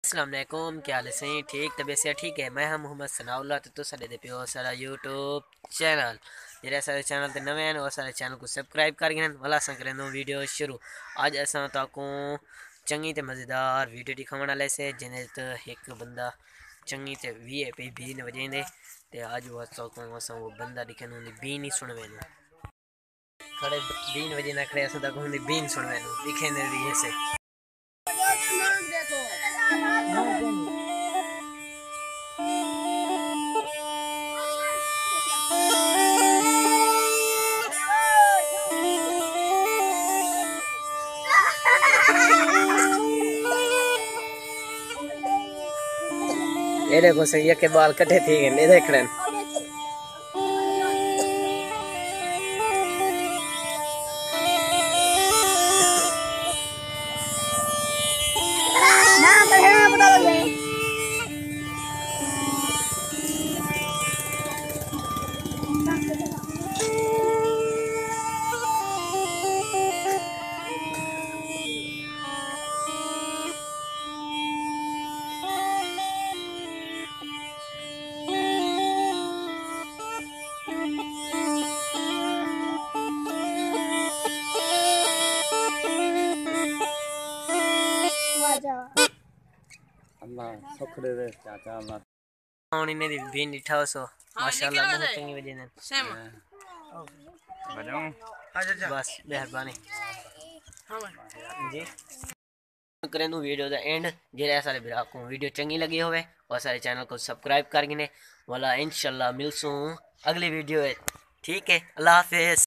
अस्सलाम वालेकुम, क्या हाल है? सही ठीक तबीयत से ठीक है। मैं हम मोहम्मद सनाउल्लाह तो तुसा दे पियो सारा यूट्यूब चैनल जेरे सारे चैनल ते नवे हैं और सारे चैनल को सब्सक्राइब कर गिन वाला असां करेंदो वीडियो शुरू। आज असां ताको चंगी ते मज़ेदार वीडियो दिखावण वाले से जिन्हें तो एक बंदा चंगी ते वी पे बीन वजेंदे ते आज वो असां वो बंदा दिखन उन्हें बीन ही सुनवे खड़े बीन वजे ना खड़े असां ताको उन्हें बीन सुनवे दिखे ने भी ऐसे ये देखो सही के बाल कटे थे ये देख रहे हैं। अल्लाह सुख दे दे चाचा अल्लाह और इन्हें दी भी निठा सो माशाल्लाह बहुत चंगी वजह ने बजाऊं बस मेहरबानी जी करें दो वीडियो दा एंड जेरे सारे बिरा को वीडियो चंगी लगी होवे और सारे चैनल को सब्सक्राइब कर गिने वाला इंशाल्लाह मिलसूं अगली वीडियो है। ठीक है, अल्लाह हाफिज।